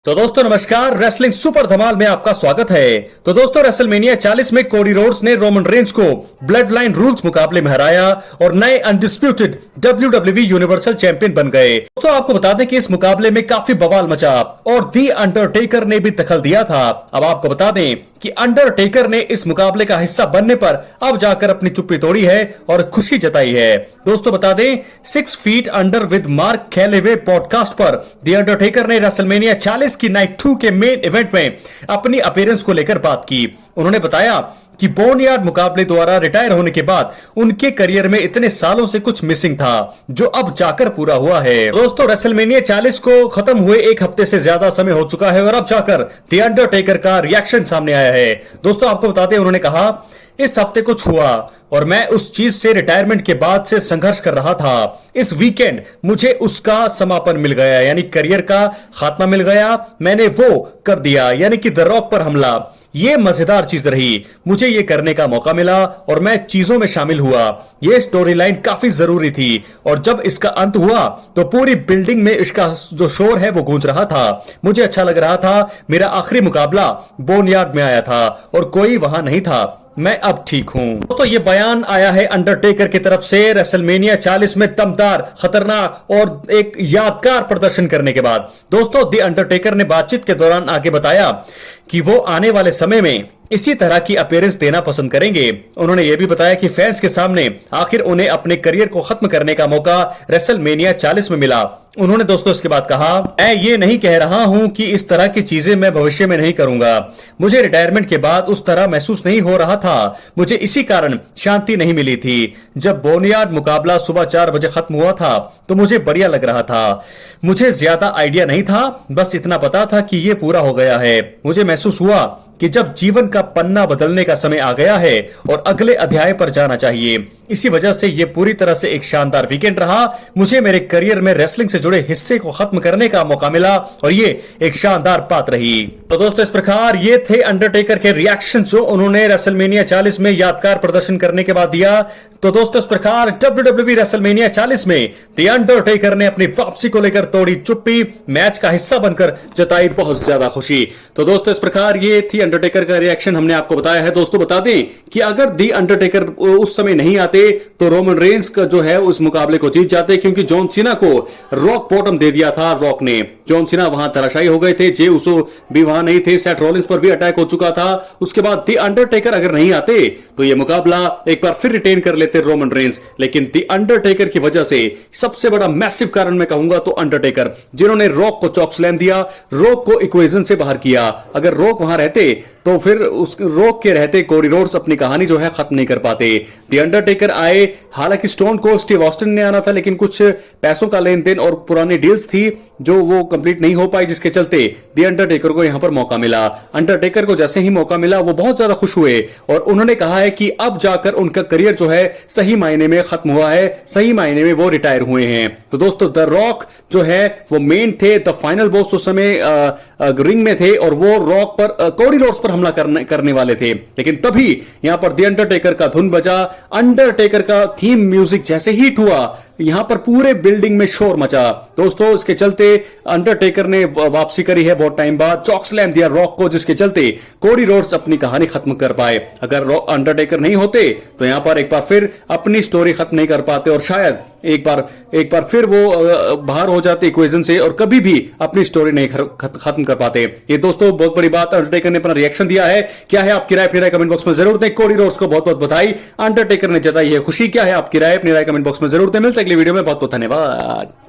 तो दोस्तों नमस्कार, रेसलिंग सुपर धमाल में आपका स्वागत है। तो दोस्तों रेसलमेनिया 40 में कोडी रोड्स ने रोमन रेंज को ब्लड लाइन रूल्स मुकाबले में हराया और नए अनडिस्प्यूटेड WWE यूनिवर्सल चैंपियन बन गए। दोस्तों आपको बता दें कि इस मुकाबले में काफी बवाल मचा और दी अंडरटेकर ने भी दखल दिया था। अब आपको बता दें कि अंडरटेकर ने इस मुकाबले का हिस्सा बनने पर अब जाकर अपनी चुप्पी तोड़ी है और खुशी जताई है। दोस्तों बता दें 6 feet under with mark कैलेवे podcast पर दी अंडरटेकर ने रेसलमेनिया 40 की नाइट 2 के मेन इवेंट में अपनी अपीयरेंस को लेकर बात की। उन्होंने बताया कि बोनयार्ड मुकाबले द्वारा रिटायर होने के बाद उनके करियर में इतने सालों से कुछ मिसिंग था जो अब जाकर पूरा हुआ है। दोस्तों रेसलमेनिया 40 को खत्म हुए एक हफ्ते से ज्यादा समय हो चुका है और अब जाकर द अंडरटेकर का रिएक्शन सामने आया है। दोस्तों आपको बताते हैं, उन्होंने कहा इस हफ्ते कुछ हुआ और मैं उस चीज से रिटायरमेंट के बाद से संघर्ष कर रहा था। इस वीकेंड मुझे उसका समापन मिल गया, यानी करियर का खात्मा मिल गया। मैंने वो कर दिया, यानी कि द रॉक पर हमला। ये मजेदार चीज रही, मुझे ये करने का मौका मिला और मैं चीजों में शामिल हुआ। ये स्टोरी लाइन काफी जरूरी थी और जब इसका अंत हुआ तो पूरी बिल्डिंग में इसका जो शोर है वो गूंज रहा था। मुझे अच्छा लग रहा था। मेरा आखिरी मुकाबला बोनयार्ड में आया था और कोई वहां नहीं था। मैं अब ठीक हूं। दोस्तों ये बयान आया है अंडरटेकर की तरफ से रेसलमेनिया 40 में दमदार, खतरनाक और एक यादगार प्रदर्शन करने के बाद। दोस्तों दी अंडरटेकर ने बातचीत के दौरान आगे बताया कि वो आने वाले समय में इसी तरह की अपीयरेंस देना पसंद करेंगे। उन्होंने यह भी बताया कि फैंस के सामने आखिर उन्हें अपने करियर को खत्म करने का मौका रेसलमेनिया 40 में मिला। उन्होंने दोस्तों इसके बाद कहा, मैं ये नहीं कह रहा हूं कि इस तरह की चीजें मैं भविष्य में नहीं करूंगा। मुझे रिटायरमेंट के बाद उस तरह महसूस नहीं हो रहा था। मुझे इसी कारण शांति नहीं मिली थी। जब बोनयार्ड मुकाबला सुबह 4 बजे खत्म हुआ था तो मुझे बढ़िया लग रहा था। मुझे ज्यादा आइडिया नहीं था, बस इतना पता था कि ये पूरा हो गया है। मुझे महसूस हुआ कि जब जीवन का पन्ना बदलने का समय आ गया है और अगले अध्याय पर जाना चाहिए। इसी वजह से यह पूरी तरह से एक शानदार वीकेंड रहा। मुझे मेरे करियर में रेसलिंग से जुड़े हिस्से को खत्म करने का मौका मिला और ये एक शानदार बात रही। तो दोस्तों इस प्रकार ये थे अंडरटेकर के रिएक्शन जो उन्होंने रेसलमेनिया 40 में यादगार प्रदर्शन करने के बाद दिया। तो दोस्तों इस प्रकार WWE रेसलमेनिया 40 में द अंडरटेकर ने अपनी वापसी को लेकर तोड़ी चुप्पी, मैच का हिस्सा बनकर जताई बहुत ज्यादा खुशी। तो दोस्तों इस प्रकार ये थी अंडरटेकर का रिएक्शन, हमने आपको बताया है। दोस्तों बता दें कि अगर दी अंडरटेकर उस समय नहीं आते तो रोमन रेंज का जो है उस मुकाबले को जीत जाते, क्योंकि जॉन सीना को रॉक बॉटम दे दिया था रॉक ने। जॉन सीना वहां धराशायी हो गए थे, जे उसो भी वहां नहीं थे, सेथ रॉलिंस पर भी अटैक हो चुका था। उसके बाद दी अंडरटेकर अगर नहीं आते तो यह मुकाबला एक बार फिर रिटेन कर लेते रोमन रेंज। लेकिन दी अंडरटेकर की वजह से सबसे बड़ा मैसिव कारण मैं कहूंगा तो अंडरटेकर, जिन्होंने रॉक को चॉक स्लैम दिया, रॉक को इक्वेशन से बाहर किया। अगर रॉक वहां रहते तो फिर उस रॉक के रहते कोडी रोड्स अपनी कहानी जो है खत्म नहीं कर पाते। दी अंडरटेकर आए, हालांकि स्टोन को स्टीव ऑस्टिन ने आना था, लेकिन कुछ पैसों का लेन देन और पुरानी डील्स थी जो वो कंप्लीट नहीं हो पाई, जिसके चलते दी अंडरटेकर को यहां पर मौका मिला। अंडरटेकर को जैसे ही मौका मिला वो बहुत ज्यादा खुश हुए और उन्होंने कहा है कि अब जाकर उनका करियर जो है सही मायने में खत्म हुआ है, सही मायने में वो रिटायर हुए हैं। तो दोस्तों द रॉक जो है वो मेन थे, द फाइनल बॉस उस समय रिंग में थे और वो रॉक पर कोडी रोड्स पर हमला करने वाले थे। लेकिन तभी यहां पर द अंडरटेकर का धुन बजा। अंडरटेकर का थीम म्यूजिक जैसे हिट हुआ, यहां पर पूरे बिल्डिंग में शोर मचा। दोस्तों इसके चलते अंडरटेकर ने वापसी करी है बहुत टाइम बाद, चॉक स्लैम दिया रॉक को, जिसके चलते कोडी रोड्स अपनी कहानी खत्म कर पाए। अगर अंडरटेकर नहीं होते तो यहां पर एक बार फिर अपनी स्टोरी खत्म नहीं कर पाते और शायद एक बार फिर वो बाहर हो जाते इक्वेशन से और कभी भी अपनी स्टोरी नहीं खत्म कर पाते। ये दोस्तों बहुत बड़ी बात, अंडरटेकर ने अपना रिएक्शन दिया है। क्या है आपकी राय? अपनी राय कमेंट बॉक्स में जरूर दें। कोडी रोड्स को बहुत बहुत बधाई, अंडरटेकर ने जताई है खुशी। क्या है आपकी राय? अपनी राय कमेंट बॉक्स में जरूर दें। मिलते हैं अगली वीडियो में। बहुत बहुत धन्यवाद।